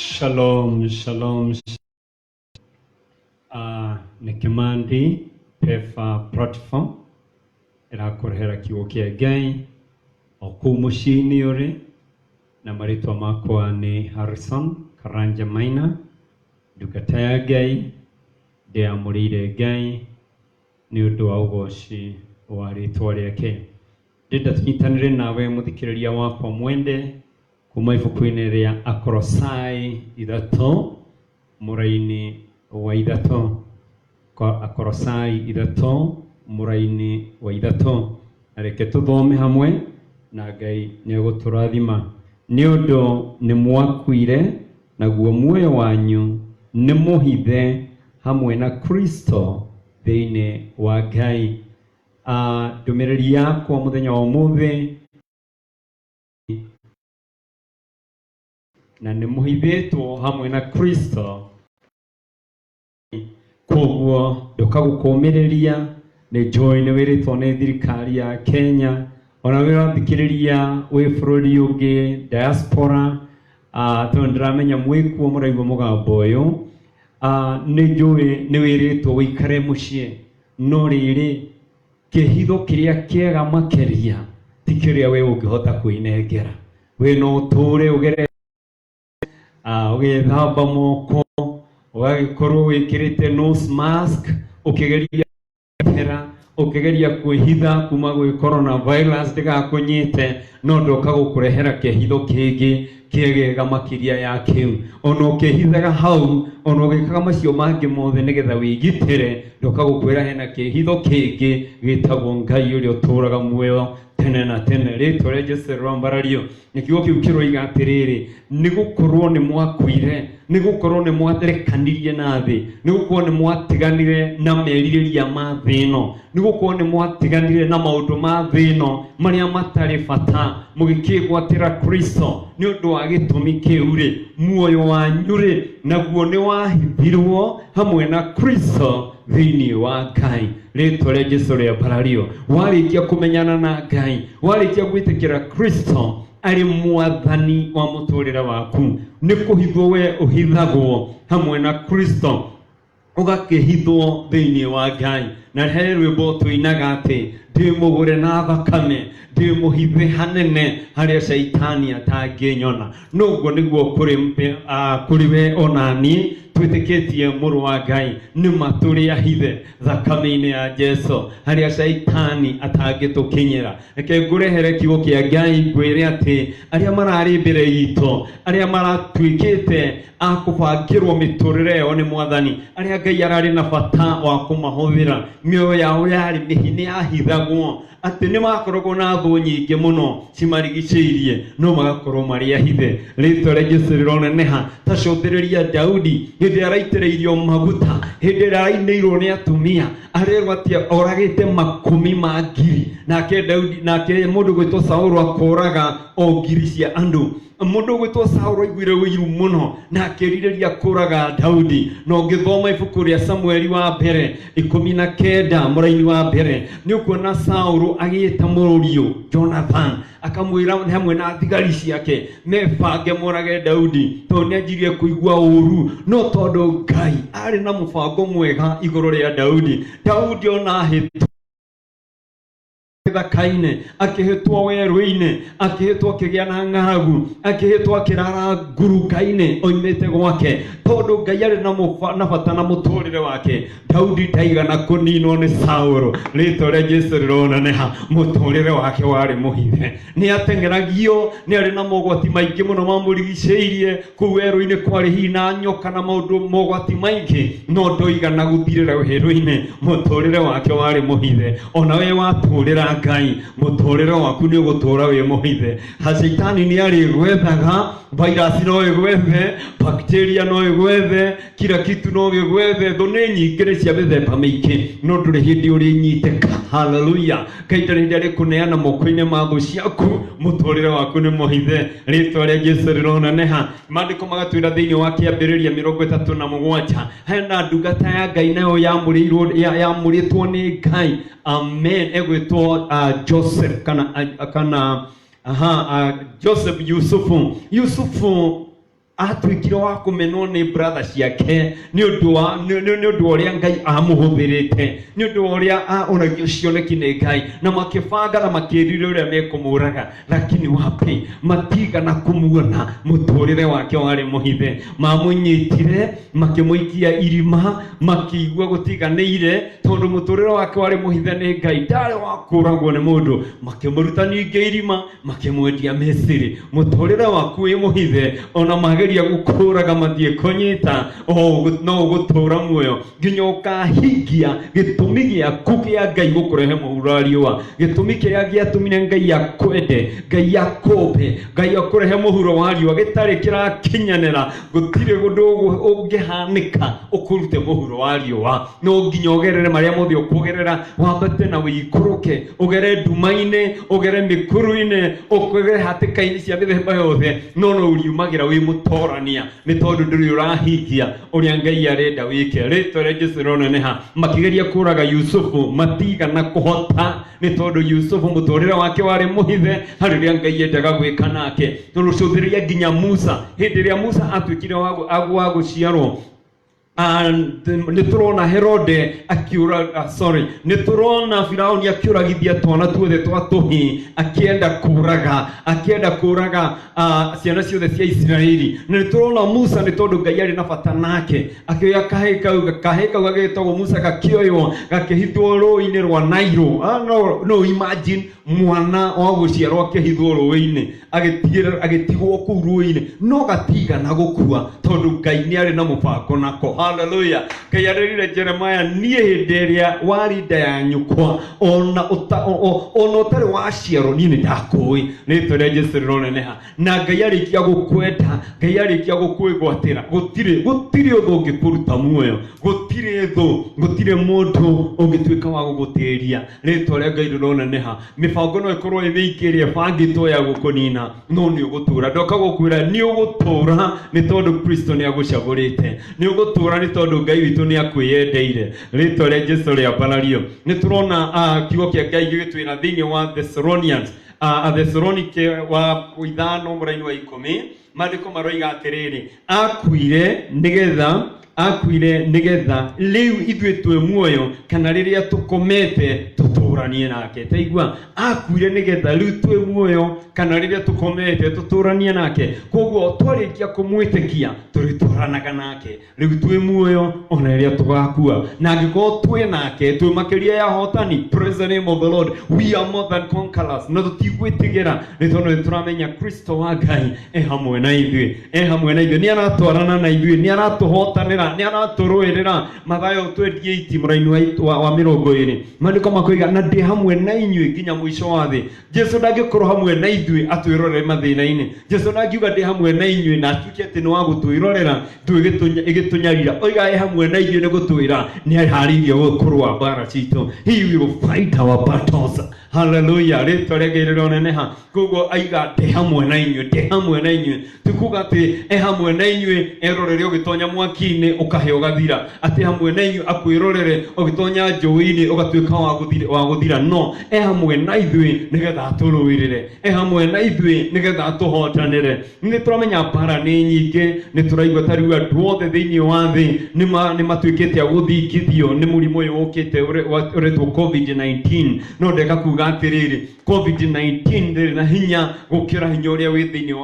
Shalom, shalom. Nikimandi pefa platform irakorehera kigo kia Ngai okumushini ore na maritwa makwa ni Harrison Karanja Maina dukataya Ngai ndiamurire Ngai ni undu wa ugoci wa ritwa riake ndenda tunyitanire nawe muthikiriria wakwa mwende kuma ibuku-inĩ rĩa Akolosai 3 mũraini wa 3 Akolosai 3 mũraini wa 3 areke tuthome hamwe na Ngai nĩegũtũrathima nĩ ũndũ nĩ mwakuire naguo muoyo wanyu nĩ mũhithe hamwe na Kristo thĩinĩ wa Ngai. Ndũmĩrĩri yakwa mũthenya wa ũmũthĩ na nĩ mũhithĩtwo hamwe na Kristo, koguo ndũkagũkũmĩrĩria. Nĩ njũĩ nĩ wĩrĩtwo nĩ thirikari ya Kenya, ona wĩrathikĩrĩria wĩ bũrũri ũngĩ diaspora, tondũ ndĩramenya mwĩkuo mũraigua mũgambo ũyũ. Nĩ njũĩ nĩ wĩrĩtwo wĩikare mũciĩ, no rĩrĩ kĩhitho kĩrĩa kĩega makĩria ti kĩrĩa we ũngĩhota kwĩnengera. We no ũtũre ũgere ũgĩthamba moko, ũgagĩkorwo wĩkĩrĩte nose mask, ũkĩgeria kwĩhitha kuma gwĩ coronavirus ndĩgakũnyite, no ndoka gũkũrehera kĩhitho kĩngĩ kĩegega makĩria ya kĩu. Ona ũkĩhithaga hau, ona ũgĩkaga macio mangĩ mothe nĩgetha wĩgitĩre, ndoka gũkwĩra hena kĩhitho kĩngĩ gĩtagwo Ngai ũrĩa ũtũraga muoyo tene na tene. Rĩtwa rĩa Jesũ rĩrombarario. Nĩkiugo kĩu kĩroiga atĩrĩrĩ, nĩgũkorwo nĩ mwakuire, nĩgũkorwo nĩ mwarekanirie na thĩ, nĩgũkorwo nĩ mwatiganire na merirĩria ma thĩ ĩno, nĩgũkorwo nĩ mwatiganire na maũndũ ma thĩ ĩno marĩa matarĩ bata, mũgĩkĩgwatĩra Kristo. Nĩ ũndũ wa gĩtũmi kĩu rĩ, muoyo wanyu rĩ naguo nĩ wahithirwo hamwe na Kristo thĩinĩ wa Ngai. Rĩtwa rĩa Jesũ rĩambarario. Warĩkia kũmenyana na Ngai, warĩkia gwĩtĩkĩra Kristo arĩ mwathani wa mũtũrĩre waku, nĩ kũhithwo we ũhithagwo hamwe na Kristo, ũgakĩhithwo thĩinĩ wa Ngai. Na he rwĩmbo tũinaga atĩ ndĩmũgũre na thakame, ndĩmũhithe hanene harĩa Shaitani atangĩnyona. Noguo nĩguo kũrĩ we ona niĩ twĩtĩkĩtie mũrũ wa Ngai nĩ matũrĩ ahithe thakame-inĩ ya Jesũ harĩa Shaitani atangĩtũkinyĩra. Reke ngũrehere kiugo kĩa Ngai ngwĩre atĩ arĩa mararĩ mbere itũ, arĩa maratuĩkĩte a kũbangĩrwo mĩtũrĩre yao nĩ Mwathani, arĩa Ngai ararĩ na bata wa kũmahũthĩra, mĩoyo yao yarĩ mĩhine yahithagwo, atĩ nĩ makoragwo na thũ nyingĩ mũno cimarigicĩirie, no magakorwo marĩ ahithe. Rĩtwa rĩa Jesũ rĩroneneha. Ta cothĩrĩria Daudi hĩndĩ araitĩrĩirio maguta, hĩndĩ ĩrĩa arainĩirwo nĩ atumia, arerwo atĩ oragĩte makũmi ma ngiri, nake mũndũ gwĩtwo Saũlũ akoraga o ngiri cia andũ. Mũndũ gwĩtwo Saũlũ aiguire ũiru mũno na akĩrirĩria kũraga Daudi. Na ũngĩthoma ibuku rĩa Samueli wa mbere 19 mũraini wa mbere, nĩ ũkuona Saũlũ agĩĩta mũriũ Jonathan, akamwĩra hamwe na thigari ciake mebange morage Daudi, tondũ nĩanjirie kũigua ũru. No tondũ Ngai arĩ na mũbango mwega igũrũ rĩa Daudi, Daudi ona hĩtwo thakaine, akĩhĩtwo werũ-inĩ, akĩhĩtwo akĩgĩa na ng'aragu, akĩhĩtwo akĩrara ngurunga-inĩ oimĩte gwake, tondũ Ngai arĩ na bata na mũtũrĩre wake. Daudi ndaigana kũninwo nĩ Saũlũ. Rĩtwa rĩa Jesũ rĩroneneha. Mũtũrĩre wake warĩ mũhithe, nĩ ateng'eragio, nĩ arĩ na mogwati maingĩ mũno mamũrigicĩirie. Kũu werũ-inĩ kwarĩ hihi na nyoka na maũndũ mogwati maingĩ, no ndoigana gũthirĩra werũ-inĩ. Mũtũrĩre wake warĩ mũhithe. Ona we watũrĩra Ngai, mũtũrĩre waku nĩ ũgũtũra wĩ mũhithe. Shaitani nĩ arĩgwethaga, virus no ĩgwethe, bacteria no ĩgwethe, kila kitu no gĩgwethe, thũ nĩ nyingĩ nĩ cia mĩthemba mĩingĩ, no ndũrĩ hĩndĩ ũrĩnyitĩka. Hallelujah. Ngai ndarĩ hĩndĩ arĩkũneana moko-inĩ ma thũ ciaku. Mũtũrĩre waku nĩ mũhithe. Rĩtwa rĩa Jesũ rĩroneneha. Maandĩko magatwĩra thĩinĩ wa Kĩambĩrĩria 37, hena ndungata ya Ngai nayo yamũrĩtwo nĩ Ngai. Amen. Egwĩtwo Joseph kana Joseph Yusufu atwikire wa kumenwo ni brother ciake ni undu wa ni undu uria Ngai amuhuthirite ni undu uria onagio cioneki ni Ngai na makibanga na makirire uria mekumuraga lakini wapi matiga na kumuona muturire wake wari muhithe mamunyitire makimuikia irima makiigua gutiganire tondu muturire wake wari muhithe ni Ngai ndari wakuragwo ni mundu makimuruta ninge irima makimwendia Misiri muturire waku wi muhithe ona mageria gukuraga mathie kunyita no gutura muoyo nginya ukahingia gitumi giaku kia Ngai gukurehe muhuro riwa gitumi kiria giatumire Ngai akwende Ngai akobe Ngai akurehe muhuro wa riwa gitari kirakinyanira gutire gundu ungihanika ukurute muhuro wa riwa no nginya ugerere maria mothe ukugerera wambate na wikuruke ugere ndumaine ugere mikuruine ukugere hatikaini cia mithemba yothe no uriumagira wi mutorania ni tondu nduri urahingia uria Ngai arenda wike ritwa ria Jesu roneneha makigeria kuraga Yusufu matiga na kuhota ni tondu Yusufu muturire wake wari muhithe hariria Ngai endaga gwika nake turucuthiria nginya Musa hindi ria Musa atwikire wa guciarwo niturona Herode akiura niturona Firauni akiuragithia twana tuothe twa tuhi akienda kuraga ciana ciothe cia Isiraeli niturona Musa ni tondu Ngai ari na bata nake akioya kaheka gagitagwo Musa gakioywo gakihithwo rũĩ-inĩ rwa Nairo no imagine mwana wa guciarwo akihithwo rũĩ-inĩ agitigwo kuu rũĩ-inĩ no gatiga na gukua tondu Ngai ni ari na mubango nako haleluya kayarerire Jeremiah nie hinderia warinda ya nyukwa ona utari waciaro ni ndakui ni tore Jesu roneneha na Ngai arikia gukwenda Ngai arikia gukwigwatira gutire uthu kuruta muoyo gutire mundu ungitwika wa gugutiria ni tore Ngai roneneha mibango no ikorwo imeikerie bangitwo ya gukunina no ni ugutura ndoka gukwira ni ugutura ni tondu Kristo ni agucagurite ni ugutura ni tondu Ngai witu ni akwiyendeire ritwa ria Jesu ria barario ni turona kiugo kia Ngai gigitwira thiini wa Thessalonians Thessalonike wa 5 muraini wa 10 maandiko maroiga atiriri akuire nigetha riu ithwe twe muoyo kana riria tukomete tuturanie nake taigua akuire nigetha riu twe muoyo kana riria tukomete tuturanie nake koguo twarikia kumwitikia turituranaga nake riu twe muoyo ona riria tugakua na ngiko twe nake twe makiria ya hotani. Praise the name of the Lord. We are more than conquerors. No tutigwitigira ni tondu turamenya Kristo wa Ngai hamwe na ithuĩ ni aratwarana na ithuĩ ni aratuhotanira ni araturuirira Mathayo 28 muraini wa 20 maandiko makoiga na ndi hamwe na inyuĩ nginya mwisho wa thĩ. Jesu ndagikorwo hamwe na ithuĩ atwirorere mathĩna-inĩ. Jesu ndagiuga ndi hamwe na inyuĩ na atuike ati ni wa gutwirorera igitunyarira oiga hamwe na ithuĩ ni gutwira ni harĩirie gũkorwo mbara citũ. He will fight our battles. Hallelujah. Ritwa ria Ngai rironeneha koguo aiga ndi hamwe na inyuĩ tukuga ati hamwe na inyuĩ erorere ugitonya mwaki-inĩ ukahe ugathira ati hamwe na inyuĩ akwirorere ugitonya njũĩ-inĩ ugatwika wa guthira no hamwe na ithuĩ nigetha aturuirire hamwe na ithuĩ nigetha atuhotanire. Ni turamenya mbara ni nyingĩ ni turaigua tariu andu othe thiini wa thĩ ni matwikite aguthingithio ni murimu uyu ukite uretwo COVID-19 no ndeka kuga atiriri COVID-19 ndiri na hinya gukira hinya uria wi thiini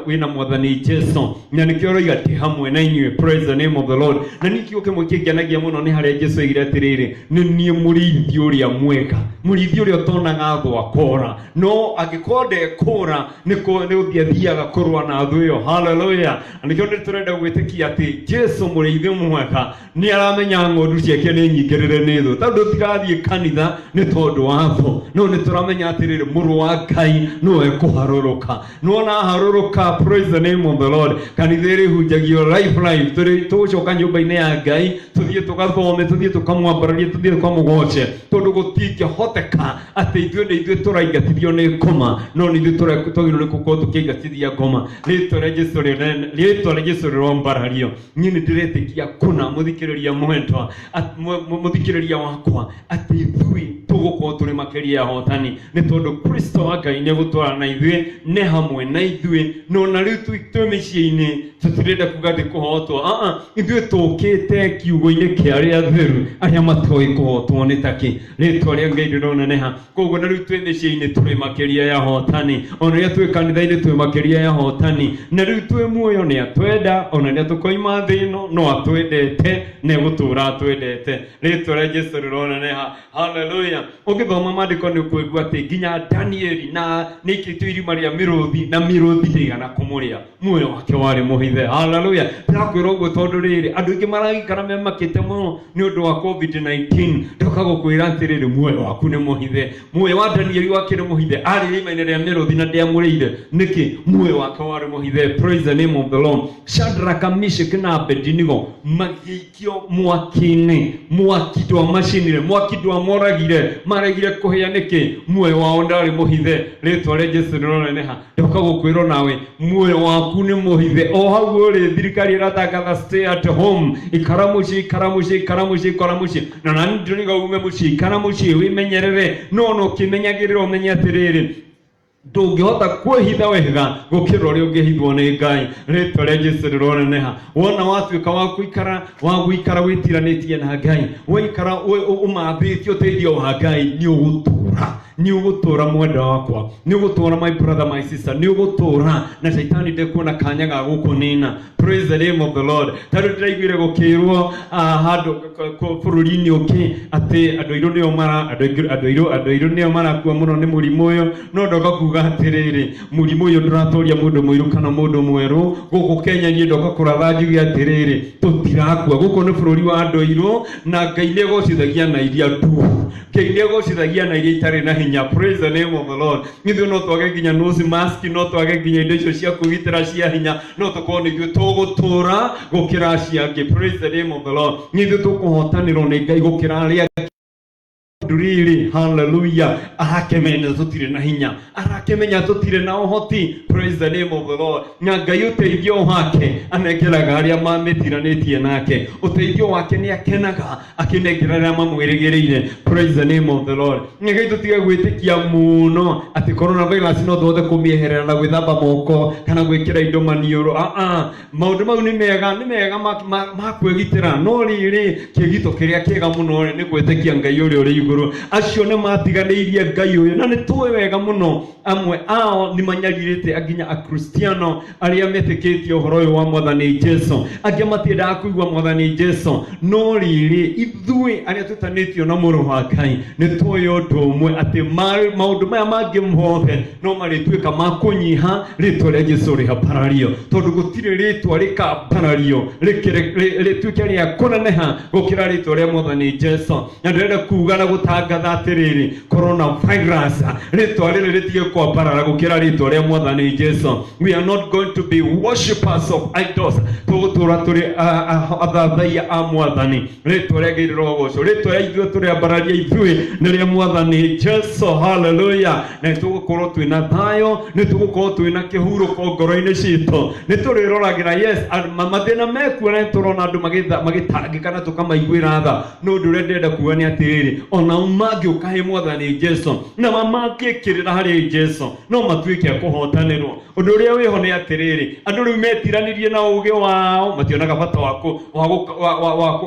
wina mwathani Jesu na nikio roiga ati hamwe na inyuĩ. Praise the name of the Lord. Na nikio kimwe kĩngenagia muno ni haria Jesu aigire atiriri ni nie mũrĩithi uria mwega mũrĩithi uria utonaga thũ akora no angĩkorwo ndekũra ni ũthiathiaga kũrũa na thũ ĩyo. Hallelujah. Nikio nĩ turenda gwĩtĩkia ati Jesu mũrĩithi mwega ni aramenya ng'ondu ciake nĩ nyingĩrĩre nĩ thũ tondu tigathiĩ kanitha ni tondu wa thũ no ni turamenya atiriri mũrũ wa Ngai no ekuharũrũka no na harũrũka. Praise the name of the Lord. Kanitha ĩrĩ hunjagio life tugucoka nyũmba-inĩ ya Ngai tuthie tugathome tuthie tukamwambararie tuthie tukamũgoce tondu gũtingĩhoteka atĩ ithuĩ tũraingatithio nĩ ngoma no nĩ ithuĩ twagĩrĩirwo nĩ gũkorwo tũkĩingatithia ngoma. Rĩtwa rĩa Jesu rĩrombarario. Niĩ nĩ ndĩretĩkia kuna mũthikĩrĩria mwendwa mũthikĩrĩria wakwa atĩ ithuĩ tugukorwo turi makiria hotani ni tondu Kristo wa Ngai ni gutwara na ithuĩ ne hamwe na ithuĩ no na riu twi mĩciĩ-inĩ tutirenda kugathi kuhotwo ithuĩ tukite kiugo-inĩ kia aria atheru aria matoi kuhotwo ni taki ritwa ria Ngai rironeneha koguo na riu twi mĩciĩ-inĩ turi makiria ya hotani ona ria twi kanitha-inĩ twi makiria ya hotani na riu twi muoyo ni atwenda ona ria tukoima thi ino no atwendete ne gutura atwendete ritwa ria Jesu rironeneha haleluya ugithoma maandiko ni kwigua ati nginya Danieli na nikitio irima ria miruthi na miruthi ndigana kumuria muoyo wake wari muhithe haleluya ndakwira uguo tondu riri andu ingi maragikara memakite muno ni undu wa COVID-19 ndoka gukwira atiriri muoyo waku ni muhithe muoyo wa Danieli wakire muhithe ari irima-ini ria miruthi na ndiamurire niki muoyo wake wari muhithe praise the name of the Lord Shadraka Meshach na Abednego magikio mwaki-ini mwaki ndwa macinire mwaki ndwa moragire maragire kuhia niki muoyo wao ndari muhithe ritwa ria Jesu rironeneha ndoka gukwira nawe muoyo waku ni muhithe o hau uri thirikari iratangatha stay at home ikaramuci na nani ndoniga ume muci ikaramuci wimenyerere no kimenyagirira umenye atiriri ndungihota kwihitha wega gukira uria ungihithwo ni Ngai ritwa ria Jesu rironeneha wona watuika wa guikara witiranitie na Ngai waikara umathitio teithio wa Ngai ni ugutura mwenda wakwa ni ugutura my brother my sister ni ugutura na shaitani ndekuona kanya ga gukunina praise the name of the Lord tari tiraiguire gukirwo handu bururi-ini uki ati andu airu nio marakua muno ni murimu uyu no ndoka kuga atiriri murimu uyu nduratoria mundu muiru kana mundu mweru guku Kenya ni ndoka kuratha njugi atiriri tutirakua guku ni bururi wa andu airu na Ngai ni gocithagia na iria tu Ngai ni gocithagia na iria itari na hinya praise the name of the Lord nithu no twage nginya nose mask no twage nginya indo icio cia kwigitira cia hinya no tukorwo nithu tugutura gukira cia ngi praise the name of the Lord nithu tukuhotanirwo ni Ngai gukira aria Duriri hallelujah arakemenya tutire na hinya arakemenya tutire na uhoti praise the name of the Lord Ngai uteithio wake anengeraga aria mamitiranĩtie nake uteithio wake ni akenaga akinengera aria mamwĩrĩgĩrĩire praise the name of the Lord Ngai tutige gwĩtĩkia muno ati coronavirus no tuhote kumieherera na gwĩthamba moko kana gwĩkĩra indo maniũrũ maũndũ mau ni mega ma kwĩgitĩra no rĩrĩ kĩgito kĩrĩa kĩega mũno ni gwĩtĩkia Ngai ũrĩa ũrĩ igũrũ acio nĩ matiganĩirie Ngai ũyũ na nĩ tuĩ wega mũno amwe ao nĩ manyarirĩte aginya akristiano arĩa metĩkĩtie ũhoro ũyũ wa Mwathani Jesũ angĩ matiendaga kũigua Mwathani Jesũ no rĩrĩ ithuĩ arĩa tũtanĩtio na mũrũ wa Ngai nĩ tuĩ ũndũ ũmwe atĩ maũndũ maya mangĩ mothe no marĩtuĩka ma kũnyiha rĩtwa rĩa Jesũ rĩhabarario tondũ gũtirĩ rĩtwa rĩkambarario rĩtuĩke rĩa kũneneha gũkĩra rĩtwa rĩa Mwathani Jesũ na ndĩrenda kuga na gutangatha atiriri coronavirus ritwa riri ritige kwambarara gukira ritwa ria Mwathani Jesũ we are not going to be worshippers of idols tugutura turi athathaia a Mwathani ritwa ria Ngai rirogoco ritwa ria ithuĩ turi ambararia ithuĩ nĩ ria Mwathani Jesũ hallelujah na tugukorwo twina thayo ni tugukorwo twina kĩhurũko ngoro-inĩ citũ ni turiroragĩra yes mathĩna mekuo na turona andu magĩtangĩka tukamaiguĩra tha no ũndũ ũrĩa ndĩrenda kuga nĩ atĩrĩrĩ ona mangĩũka he Mwathani Jesũ na mangĩkĩrĩra harĩ Jesũ no matuĩke kũhotanĩrwo ũndũ ũrĩa wĩho nĩ atĩrĩrĩ andũ rĩu metiranirie na ũgĩ wao mationaga bata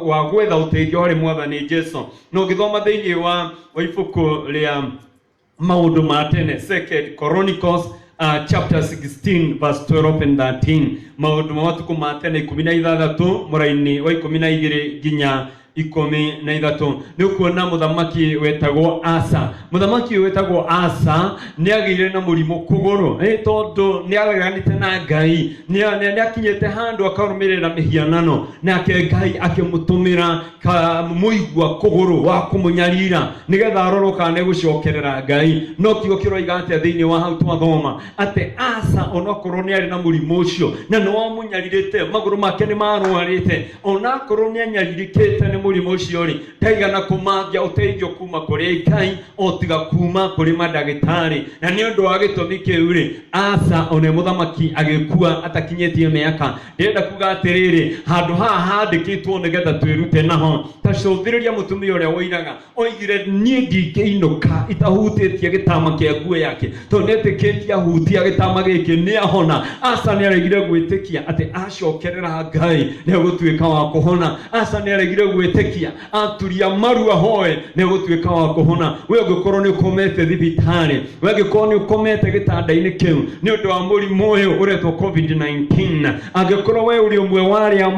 wa gwetha ũteithio harĩ Mwathani Jesũ no ũngĩthoma thĩinĩ wa ibuku rĩa maũndũ ma tene Second Chronicles chapter 16 verse 12 and 13 maũndũ ma matukũ ma tene 16 mũraini wa 12 nginya 13 nĩ kuona muthamaki wetagwo Asa nĩ agĩire na mũrimũ kũgũrũ tondũ nĩ areganĩte na Ngai nĩ akinyĩte handũ akarũmĩrĩra mĩhianano nake Ngai akĩmũtũmĩra mũigua kũgũrũ wa kũmũnyarira nĩgetha arorwo kana gũcokerera Ngai no kiugo kĩroiga atĩ thĩinĩ wa hau twathoma atĩ Asa onokorwo nĩ arĩ na mũrimũ ũcio na nĩ wamũnyarirĩte magũrũ make nĩ marwarĩte onakorwo nĩ anyarirĩkĩte nĩ mũrimũ ũcio rĩ ndaigana kũmambia ũteithio kuma kũrĩ Ngai o tiga kuma kũrĩ mandagĩtarĩ. Na nĩ ũndũ wa gĩtũmi kĩu rĩ Asa one mũthamaki agĩkua atakinyĩtie mĩaka. Ndĩrenda kuga atĩrĩrĩ handũ haha handĩkĩtwo nĩgetha twĩrute naho. Ta cũthĩrĩria mũtumia ũrĩa woiraga oigire niĩ ndingĩinũka itahutĩtie gĩtama kĩa nguo yake tondũ nĩetĩkĩtie ahutia gĩtama gĩkĩ nĩahona. Asa nĩaregire gwĩtĩkia atĩ acokerera Ngai nĩegũtuĩka wa kũhona. Asa nĩaregire gwĩtĩkia aturia maru ahoe nĩegũtuĩka wa kũhona. We ũngĩkorwo nĩ ũkomete thibitarĩ, we ũngĩkorwo nĩ ũkomete gĩtanda-inĩ kĩu nĩ ũndũ wa mũrimũ ũyũ ũretwo COVID-19, angĩkorwo we ũrĩ ũmwe wa arĩa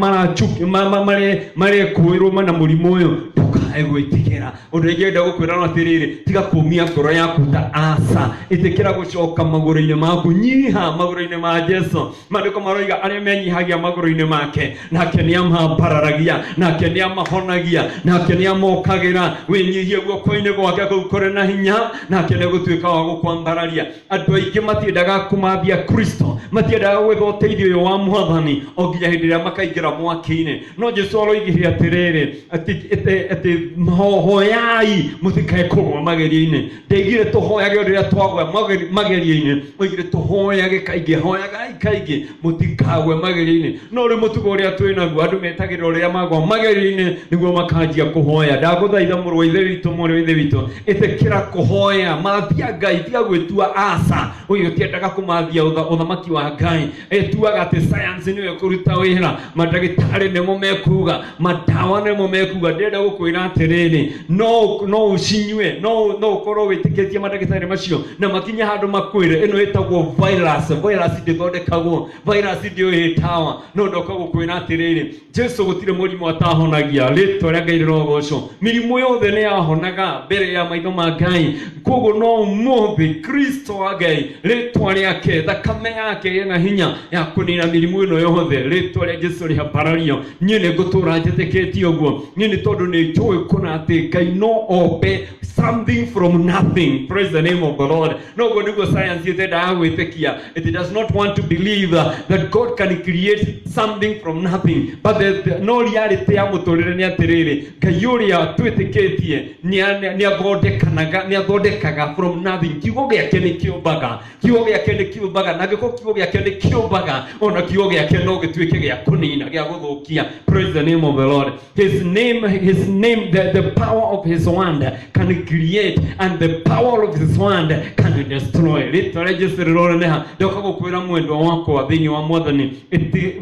marekũĩrwo na mũrimũ ũyũ ndũkae gwĩtigĩra. Ũndũ ingĩenda gũkwĩra no atĩrĩrĩ tiga kũmia ngoro yaku ta Asa, ĩtĩkĩra gũcoka magũrũ-inĩ maku, nyiha magũrũ-inĩ ma Jesũ. Maandĩko maroiga arĩa menyihagia magũrũ-inĩ make nake nĩamambararagia, nake nĩamahonagia, nake nĩamokagĩra. Wĩnyihie guoko-inĩ gwake kũu kũrĩ na hinya nake nĩgũtuĩka wa gũkwambararia. Andũ aingĩ matiendaga kũmambia Kristo, matiendaga gwetha ũteithio ũyũ wa Mwathani o nginya hĩndĩ ĩrĩa makaingĩra mwaki-inĩ. No Jesũ aroigire atĩrĩrĩ atĩ hoyai mũtikae kũgwa magerio-inĩ. Ndaigire tũhoyage ũrĩa twagwa magerio-inĩ, oigire tũhoyage kaingĩ, hoyagai kaingĩ mũtikagwe magerio-inĩ. No rĩu mũtugo ũrĩa twĩ naguo andũ metagĩrĩra ũrĩa magwa magerio-inĩ nĩguo makanjia kũhoya. Ndagũthaitha mũrũ wa ithe witũ, mũrũ wa ithe witũ, ĩtĩkĩra kũhoya, mathia Ngai, tiga gwĩtua Asa ũyũ ũtiendaga kũmathia ũthamaki wa Ngai. Etuaga atĩ science nĩyo ĩkũruta wĩra, mandagĩtarĩ nĩmo mekuga, madawa nĩmo mekuga. Ndĩrenda gũkwĩra atĩrĩrĩ no ũcinyue, no ũkorwo wĩtĩkĩtie mandagĩtarĩ macio na makinye handũ makwĩre ĩno ĩtagwo virus ndĩthondekagwo, virus ndĩũhĩtawa. No ndoka gũkwĩra atĩrĩrĩ Jesũ gũtirĩ mũrimũ atahonagia. Rĩtwa rĩa Ngai rĩrogocwo. Mĩrimũ yothe nĩyahonaga mbere ya maitho ma Ngai. Koguo no ũmũthĩ Kristo wa Ngai rĩtwa rĩake, thakame yake ĩna hinya ya kũnina mĩrimũ ĩno yothe. Rĩtwa rĩa Jesũ rĩhabarario. Niĩ nĩngũtũra njĩtĩkĩtie ũguo, niĩ nĩ tondũ nĩnjũĩ kũna atĩ Ngai no ombe something from nothing. Praise the name of the Lord. No go nĩguo science ĩtendaga gwĩtĩkia. It does not want to believe that God can create something from nothing. But no reality ya mũtũrĩre nĩ atĩrĩrĩ Ngai ũrĩa twĩtĩkĩtie nĩathondekaga from nothing. Kiugo gĩake nĩ kĩũmbaga, kiugo gĩake nĩ kĩũmbaga, na gĩko kiugo gĩake nĩ kĩũmbaga, ona kiugo gĩake no gĩtuĩke gĩa kũnina, gĩa gũthũkia. Praise the name of the Lord. His name, the power of his word can create and the power of his word can destroy. Rĩtwa rĩa Jesũ rĩroneneha. Ndoka gũkwĩra mwendwa wakwa thĩinĩ wa Mwathani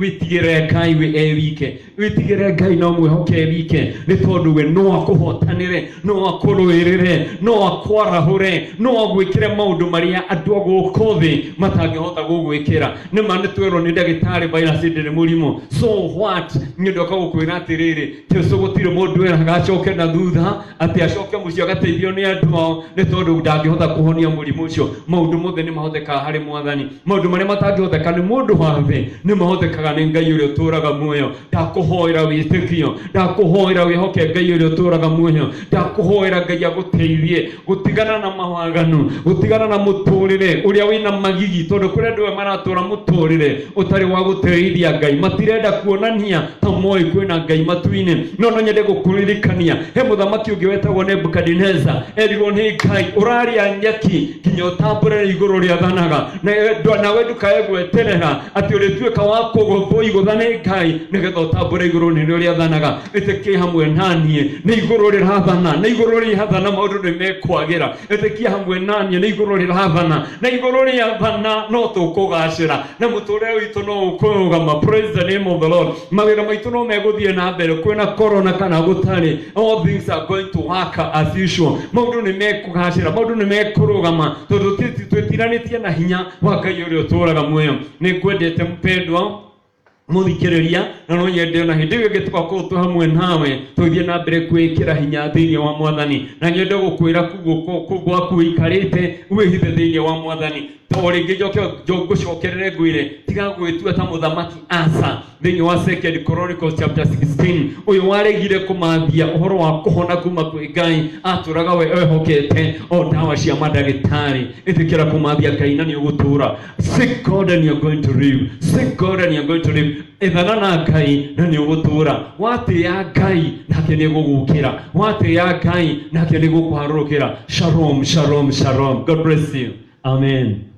wĩtigĩre Ngai wike, wĩtigĩre Ngai no mwĩhoke wike, nĩ tondũ we no akũhotanĩre, no akũrũĩrĩre, no akwarahũre, no agwĩkĩre maũndũ marĩa andũ a gũkũ thĩ matangĩhota gũgwĩkĩra. Nĩma nĩtwĩrwo nĩ ndagĩtarĩ virus ndĩrĩ mũrimũ. So what? Niĩ ndoka gũkwĩra atĩrĩrĩ Jesũ gũtirĩ mũndũ wĩraga acoke na thutha atĩ acoke mũciĩ agateithio nĩ andũ ao, nĩ tondũ ndangĩhota kũhonia mũrimũ ũcio. Maũndũ mothe nĩ mahotekaga harĩ Mwathani. Maũndũ marĩa matangĩhoteka nĩ mũndũ wa thĩ nĩ mahotekaga nĩ Ngai ũrĩa ũtũũraga muoyo. Ndakũhoera wĩtĩkio, ndakũhoera wĩhoke Ngai ũrĩa ũtũũraga muoyo, ndakũhoera Ngai agũteithie gũtigana na mawaganu, gũtigana na mũtũũrĩre ũrĩa wĩna magigi, tondũ kũrĩ andũ maratũũra mũtũũrĩre ũtarĩ wa gũteithia Ngai. Matirenda kuonania ta moĩ kwĩna Ngai matu-inĩ. No nyende gũkũririkania he mũthamaki ũngĩ wetagwo Nebukadneza, erirwo nĩ Ngai ũrarĩa nyeki nginya ũtambũre igũrũ rĩathanaga, nawe ndũkae gweterera atĩ ũrĩtuĩka wa kũgũthwo igũtha nĩ Ngai nĩgetha ũtambũre igũrũ nĩrĩo rĩathanaga. Ĩtĩkia hamwe naniĩ nĩ igũrũ rĩrathana, na igũrũ rĩathana maũndũ nĩ mekwagĩra. Ĩtĩkia hamwe naniĩ nĩ igũrũ rĩrathana, na igũrũ rĩathana no tũkũgacĩra, na mũtũũrĩre witũ no ũkũrũgama. Praise the name of the Lord. Mawĩra maitũ no megũthiĩ na mbere kwĩna corona kana gũtarĩ. All things are going to work as usual. Maũndũ nĩ mekũgacĩra, maũndũ nĩ mekũrũgama tondũ twĩtiranĩtie na hinya wa Ngai ũrĩa ũtũũraga muoyo. Nĩ ngwendete mpendwa mũthikĩrĩria, na no nyende ona hĩndĩ ĩyo ĩngĩ tũgakorwo twĩ hamwe nawe tũthiĩ na mbere gwĩkĩra hinya thĩinĩ wa Mwathani. Na nyende gũkwĩra kũu gwaku ũikarĩte wĩhithe thĩinĩ wa Mwathani. Tori jogo shokerere gwire tiga gwitua ta muthamaki Asa thini wa 2 Chronicles chapter 16 uyu waregire kumathia uhoro wa kuhona kuma kwi Ngai aturaga we ehokete o dawa cia madagitari ithikira kumathia Ngai na ni ugutura. Seek God and you're going to live. Seek God and you're going to live. Ethana na Ngai na ni ugutura. Wati ya Ngai nake ni gugukira. Wati ya Ngai nake ni gukuharurukira. Shalom, shalom, shalom. God bless you. Amen.